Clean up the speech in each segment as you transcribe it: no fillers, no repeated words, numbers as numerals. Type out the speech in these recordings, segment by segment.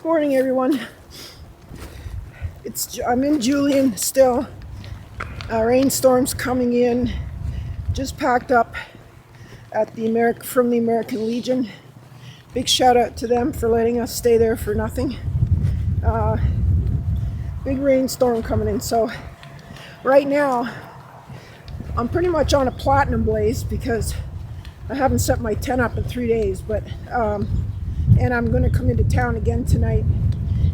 Morning, everyone. I'm in Julian still. Rainstorm's coming in. Just packed up at from the American Legion. Big shout out to them for letting us stay there for nothing. Big rainstorm coming in. So right now I'm pretty much on a platinum blaze because I haven't set my tent up in 3 days, but and I'm going to come into town again tonight,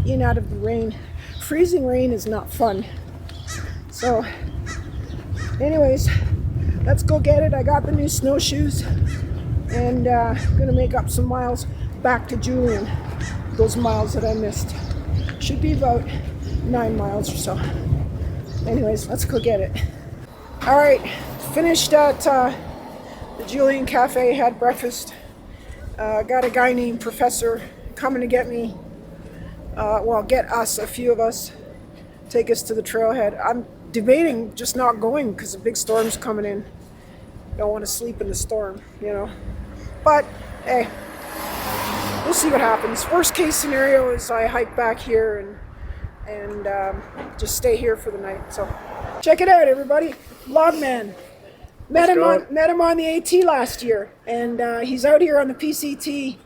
in out of the rain. Freezing rain is not fun. So anyways, let's go get it. I got the new snowshoes and I'm going to make up some miles back to Julian. Those miles that I missed. Should be about 9 miles or so. Anyways, let's go get it. All right, finished at the Julian Cafe, had breakfast. Got a guy named Professor coming to get me. Get us, a few of us, take us to the trailhead. I'm debating just not going because a big storm's coming in. Don't want to sleep in the storm, you know. But hey, we'll see what happens. Worst case scenario is I hike back here and just stay here for the night. So check it out, everybody. Vlogman. Met him on the AT last year, and he's out here on the PCT,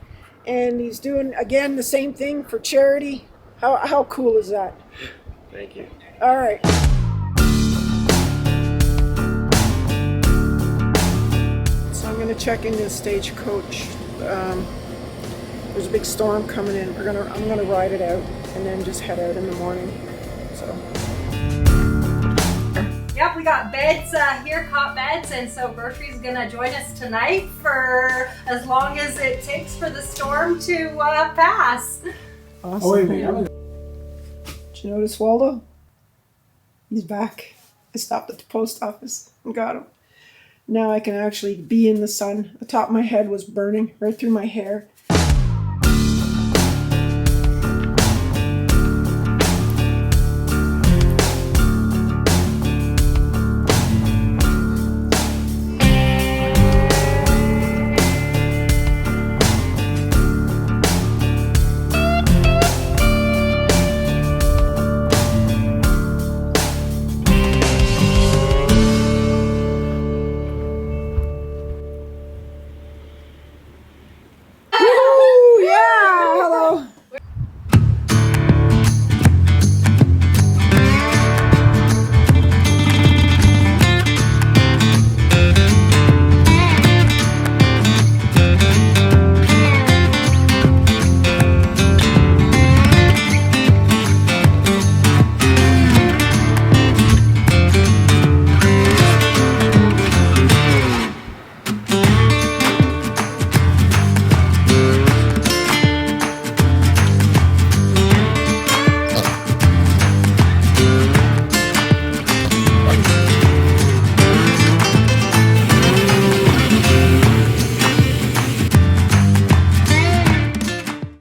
and he's doing again the same thing for charity. How cool is that? Thank you. All right. So I'm gonna check into the stagecoach. There's a big storm coming in. I'm gonna ride it out and then just head out in the morning. So. Yep, we got beds here, cot beds, and so Grocery's gonna join us tonight for as long as it takes for the storm to pass. Awesome. Oh, wait. Did you notice Waldo? He's back. I stopped at the post office and got him. Now I can actually be in the sun. The top of my head was burning right through my hair.